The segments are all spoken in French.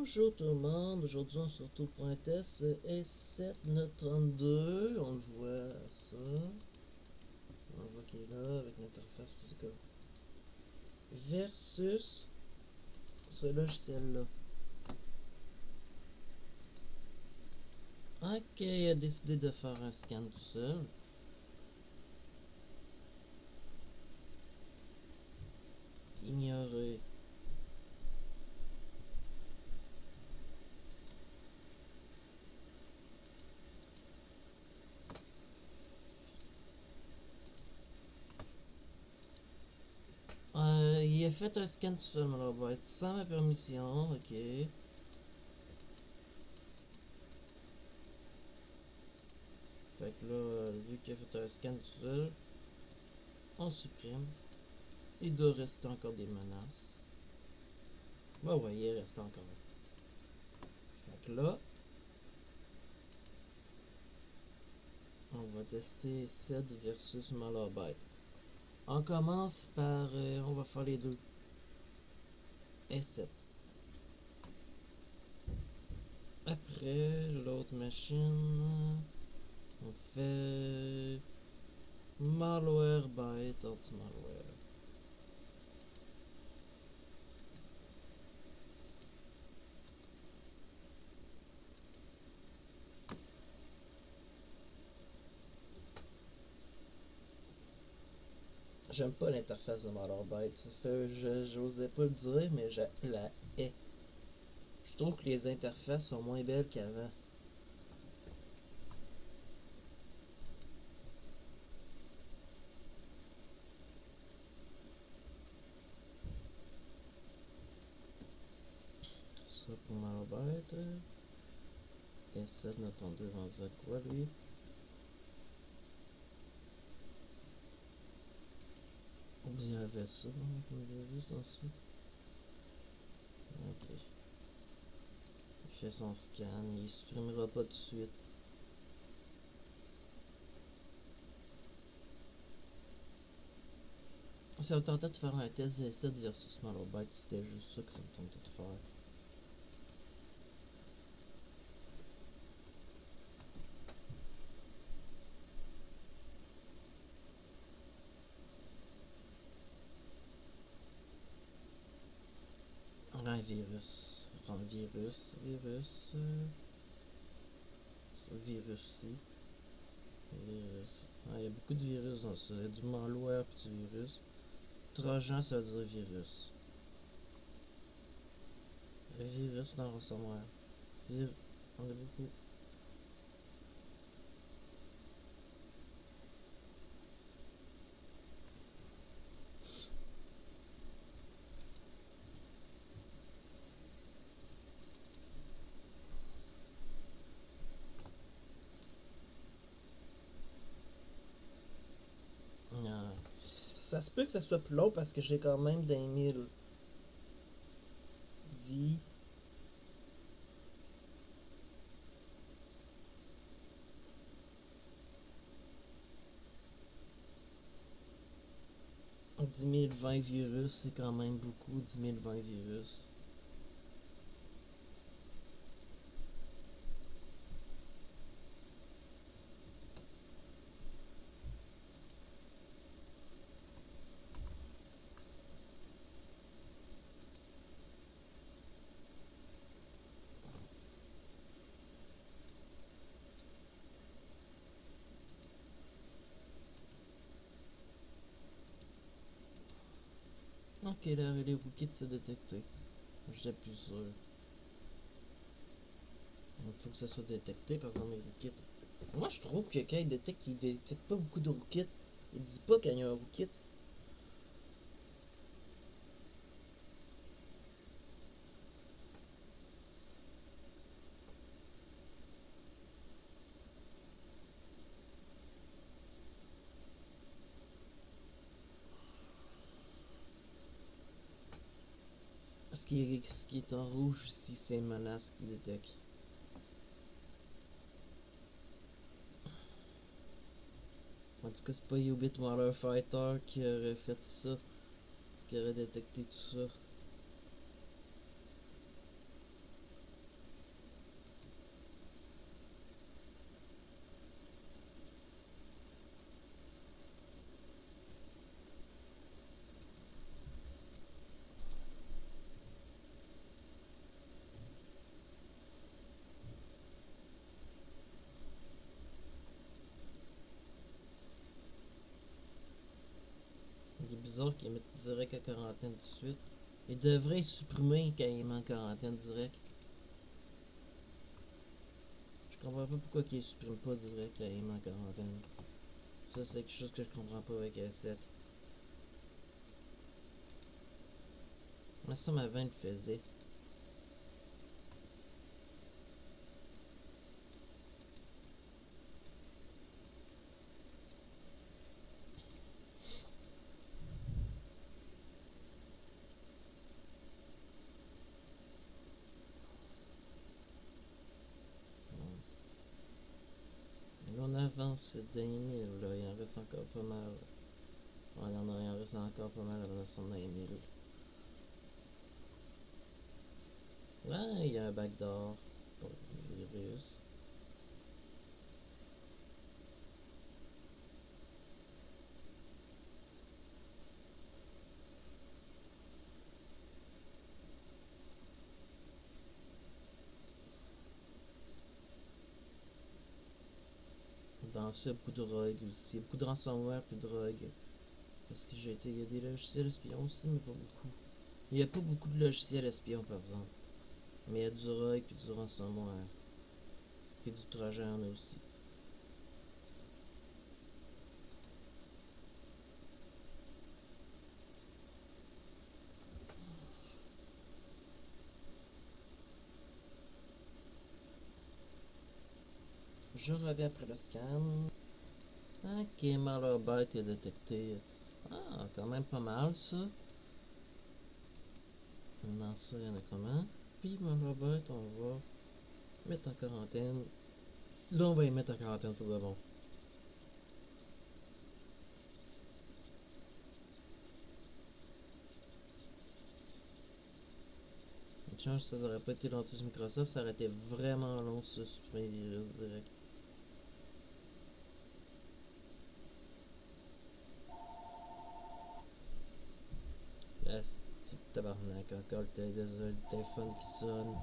Bonjour tout le monde, aujourd'hui on se retrouve pour un test S7 on le voit ça, on le voit qu'il est là avec l'interface, en tout cas, versus ce logiciel là. Ok, il a décidé de faire un scan tout seul. Ignorer. Il a fait un scan tout seul, Malwarebytes, sans ma permission, ok. Fait que là, vu qu'il a fait un scan tout seul, on supprime. Il doit rester encore des menaces. Bah ouais, il reste encore. Fait que là, on va tester SED versus Malwarebytes. On commence par, on va faire les deux. S7. Après, l'autre machine, on fait Malwarebytes, anti-malware. J'aime pas l'interface de Malwarebytes. J'osais pas le dire, mais je la hais. Je trouve que les interfaces sont moins belles qu'avant. Ça pour Malwarebytes. S7, notre deux rendu à quoi lui? Il y avait ça comme virus dans ça. Ok. Il fait son scan, il supprimera pas tout de suite. Ça me tentait de faire un test Z7 versus Malwarebytes, c'était juste ça que ça me tentait de faire. Un virus. Virus. Virus aussi. Virus. Il y a beaucoup de virus dans ça. Il y a du malware puis du virus. Trojan, ça veut dire virus. Virus dans le ransomware. On a beaucoup. Ça se peut que ça soit plus long parce que j'ai quand même des 10. 10 020 virus, c'est quand même beaucoup, 10 020 virus. Ok, là, les rootkits c'est détecté. J'étais plus sûr. Il faut que ça soit détecté, par exemple, les rootkits. Moi, je trouve que quand il détecte pas beaucoup de rootkits. Il dit pas qu'il y a un rootkit. Ce qui est en rouge ici, c'est une menace qui détecte. En tout cas, c'est pas Ubit Water Fighter qui aurait fait ça, qui aurait détecté tout ça. Il est bizarre qu'il mette direct à quarantaine tout de suite. Il devrait supprimer quand il met en quarantaine direct. Je comprends pas pourquoi il supprime pas direct quand il met en quarantaine. Ça, c'est quelque chose que je comprends pas avec S7. Mais ça, ma 20 le faisait. Là, on avance d'un mille, là. Il en reste encore pas mal. Ouais, non, non, il en reste encore pas mal avant de s'en 1000. Ah, il y a un backdoor pour le virus. Dans ça, beaucoup de drogue aussi. Beaucoup de ransomware puis de drogue. Parce que j'ai été. Il y a des logiciels espions aussi, mais pas beaucoup. Il n'y a pas beaucoup de logiciels espions, par exemple. Mais il y a du drogue puis du ransomware. Puis du trojan aussi. Je reviens après le scan. Ok, Malwarebite est détecté. Ah, quand même pas mal ça. Dans ça, il y en a comment? Puis Malwarebite, on va mettre en quarantaine. Là, on va y mettre en quarantaine pour de bon. Une chance, ça aurait pas été l'anti Microsoft, ça aurait été vraiment long ce supprimer virus direct. La petite tabarnak, encore le téléphone qui sonne.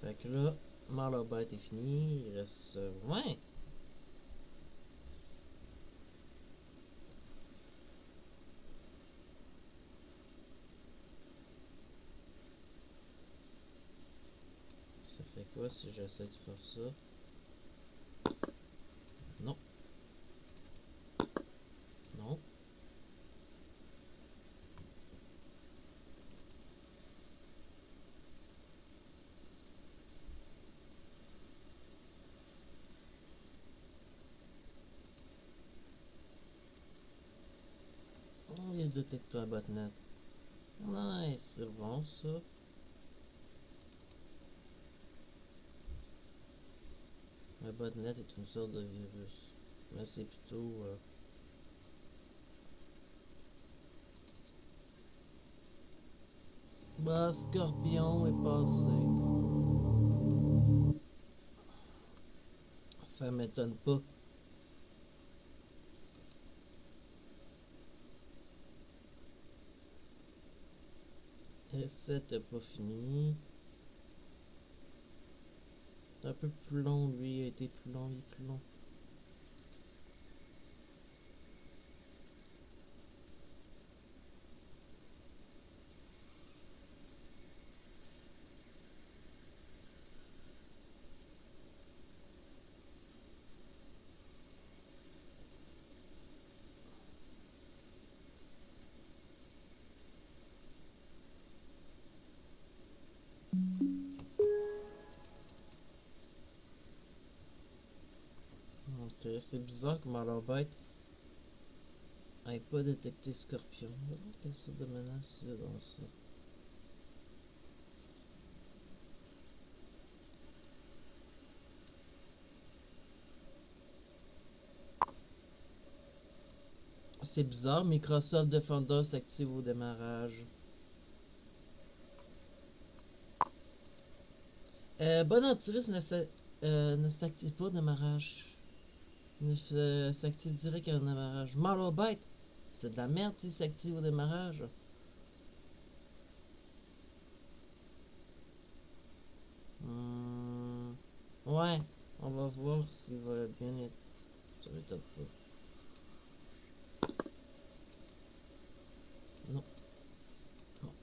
Fait que là, Malwarebite est fini, il reste. Ouais! Ça fait quoi si j'essaie de faire ça? Non. Non. Oh, il y a le détecteur botnet. Nice, c'est bon ça. Le botnet est une sorte de virus. Mais c'est plutôt. Bah, Scorpion est passé. Ça m'étonne pas. S7 n'a pas fini. C'est un peu plus long, lui, il a été plus long, il est plus long. Ok, c'est bizarre que Malwarebite n'ait pas détecté Scorpion. On va voir quelle sorte de menace il y a dans ça. C'est bizarre, Microsoft Defender s'active au démarrage. Bon antivirus ne s'active pas au démarrage. Ne s'active direct au démarrage. Malwarebite, c'est de la merde s'il s'active au démarrage. Ouais, on va voir s'il va bien être. Ça m'étonne pas. Non. Non.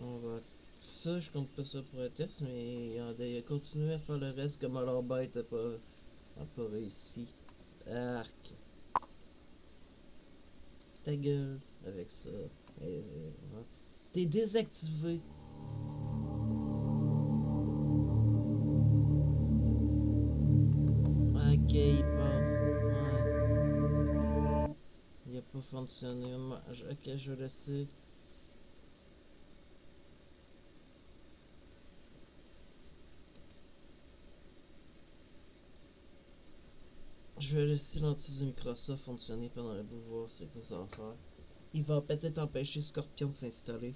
On va... Ça, je compte pas ça pour un test, mais il a continué à faire le reste comme alors bête a pas réussi. Arc. Ta gueule avec ça. Ouais. T'es désactivé. Ok, il passe. Ouais. Il a pas fonctionné. Ok, je vais laisser. Je vais laisser l'antivirus de Microsoft fonctionner pendant le bout, voir ce que ça va faire. Il va peut-être empêcher Scorpion de s'installer.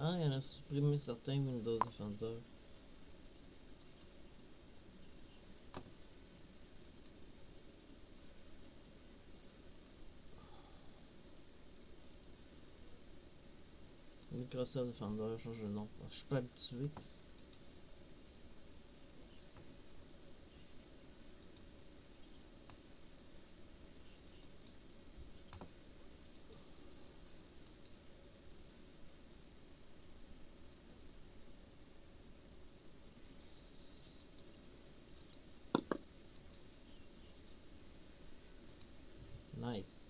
Ah, il en a supprimé certains Windows Defender. Microsoft Defender, change de nom. Je suis pas habitué. Nice.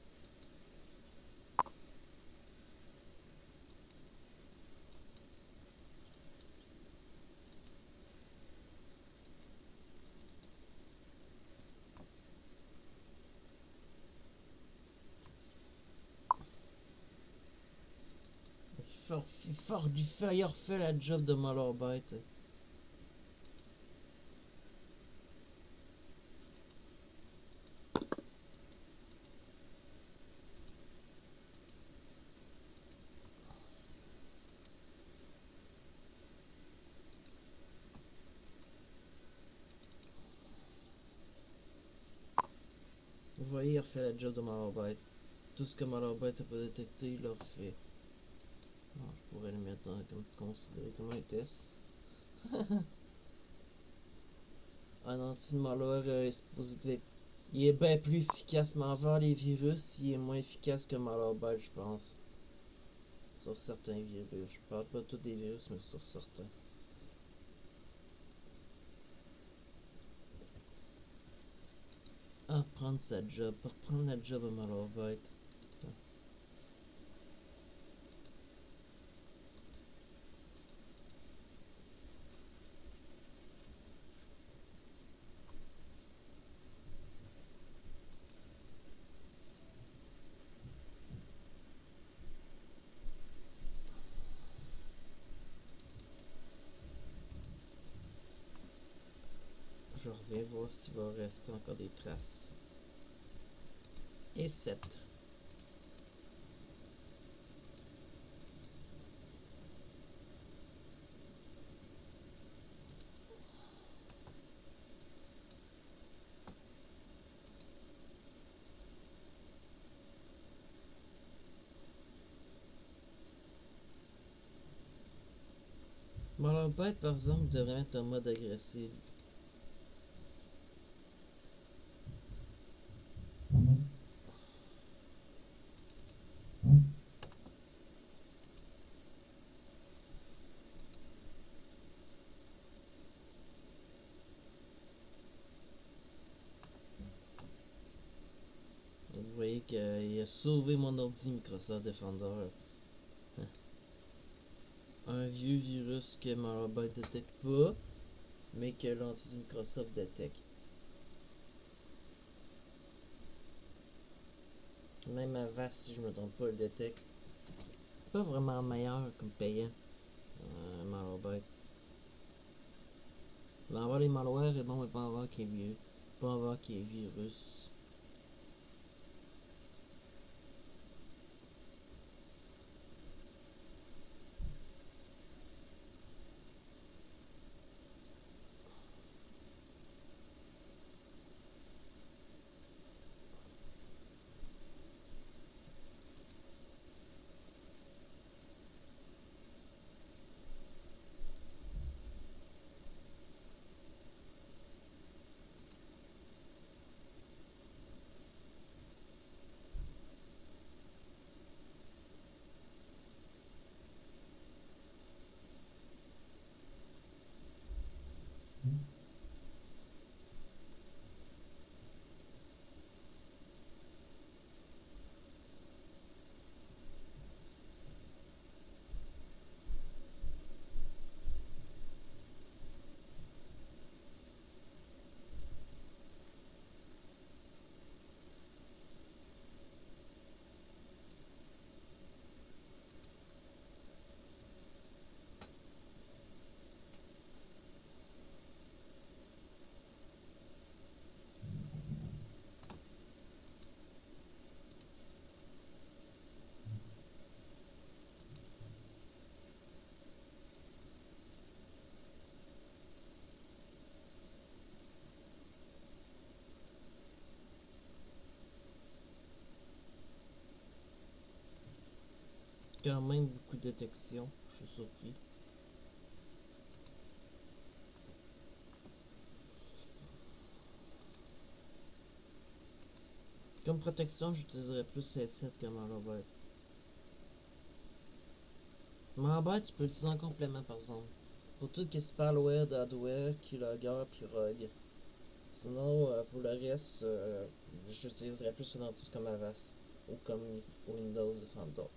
Du Fire fait la job de Malwarebite. Vous voyez, il refait la job de Malwarebite. Tout ce que Malwarebite a pas détecté, il l'a refait. Non, je pourrais le mettre comme considéré comme un test. Un anti-malware est supposé être... Il est bien plus efficace, mais envers les virus, il est moins efficace que Malwarebite, je pense. Sur certains virus. Je parle pas de tous des virus, mais sur certains. Ah, prendre sa job. Pour prendre la job à Malwarebite. Je reviens voir s'il va rester encore des traces. Et 7. Malwarebite, par exemple, devrait mettre un mode agressif. Vous voyez qu'il a sauvé mon ordi Microsoft Defender. Un vieux virus que Malwarebite détecte pas, mais que l'anti Microsoft détecte. Même Avast, si je me trompe pas, le détecte. Pas vraiment meilleur comme payant. Malwarebytes. L'envoi des malwares est bon, mais pas avoir qui est vieux. Pas avoir qui est virus. Quand même beaucoup de détection, je suis surpris. Comme protection, j'utiliserais plus C7 que Malwarebytes. Malwarebytes, tu peux l'utiliser en complément par exemple. Pour tout ce qui est spyware, adware, keylogger puis rogue. Sinon, pour le reste, j'utiliserais plus un antivirus comme Avast ou comme Windows Defender.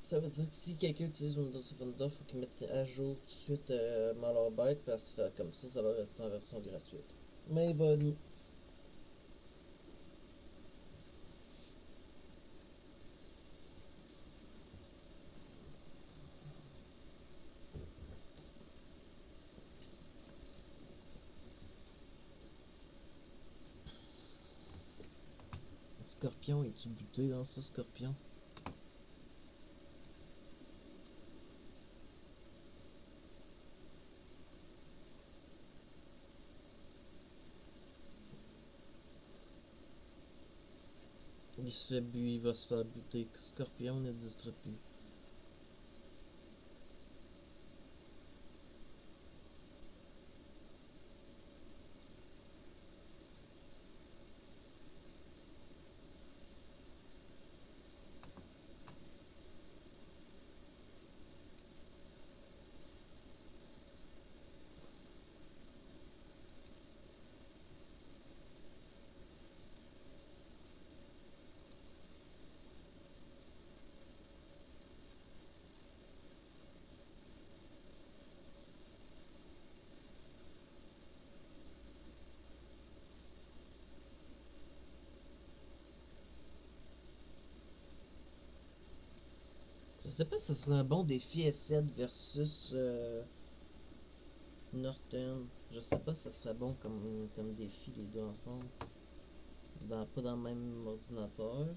Ça veut dire que si quelqu'un utilise Windows Defender, il faut qu'il mette à jour tout de suite Malwarebytes parce que comme ça va rester en version gratuite. Mais il va. Scorpion, es-tu buté dans ça, Scorpion? Il va se faire buter. Scorpion n'existera plus. Je sais pas si ça serait un bon défi S7 versus Norton. Je sais pas si ça serait bon comme défi les deux ensemble. Pas dans le même ordinateur.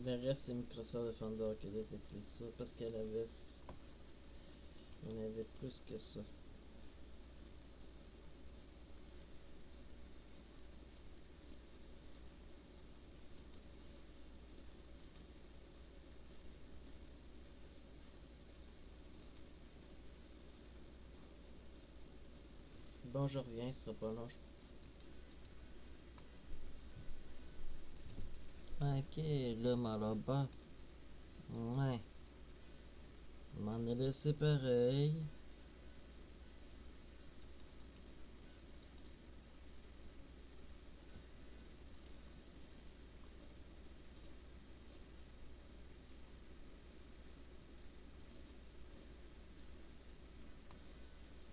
Le reste, c'est Microsoft Defender qui a détecté ça parce qu'elle avait. Il y en avait plus que ça. Bon, je reviens, ce sera pas long. Ok, là, Malaba. Ouais. On m'en a laissé pareil.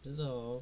Bizarre.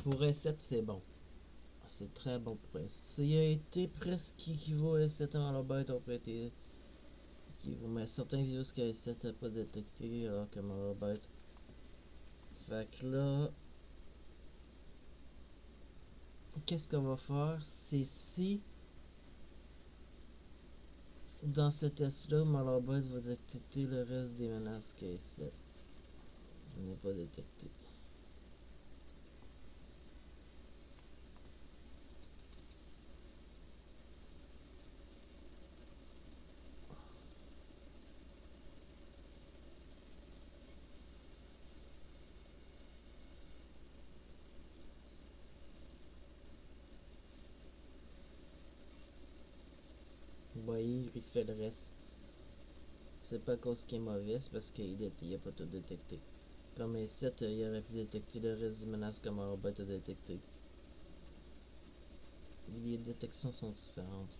Pour S7, c'est bon. C'est très bon pour S7. S'il a été presque équivaut à S7 en Malaba, on peut être équivaut. Mais certains virus que S7 n'a pas détecté, alors que Malaba. Fait que là, qu'est-ce qu'on va faire? C'est si dans ce test-là, Malabite va détecter le reste des menaces que S7 n'a pas détecté. Vous voyez, il fait le reste. C'est pas à cause qu'il est mauvais, c'est parce qu'il n'a pas tout détecté. Comme S7, il aurait pu détecter le reste des menaces que Malabite a détecté. Les détections sont différentes.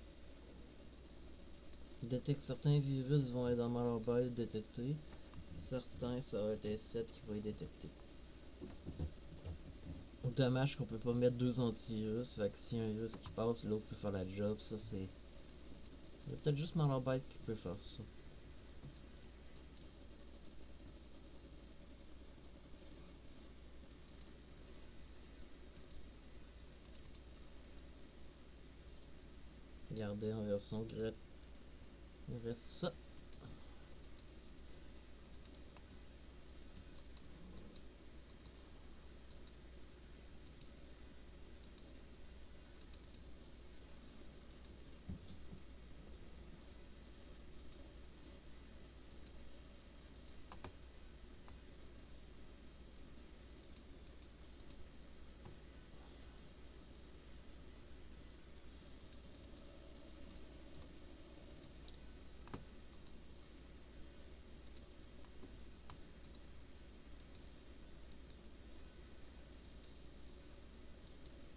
Certains virus vont être dans Malabite détectés. Certains, ça va être S7 qui va les détecter. Dommage qu'on peut pas mettre deux antivirus, fait que s'il y a un virus qui passe, l'autre peut faire la job. Ça, c'est. Il y a peut-être juste Malabite qui peut faire ça. Regardez en version grette. Il reste ça.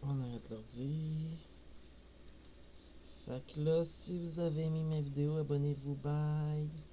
On arrête l'ordi. Fait que là, si vous avez aimé ma vidéo, abonnez-vous, bye!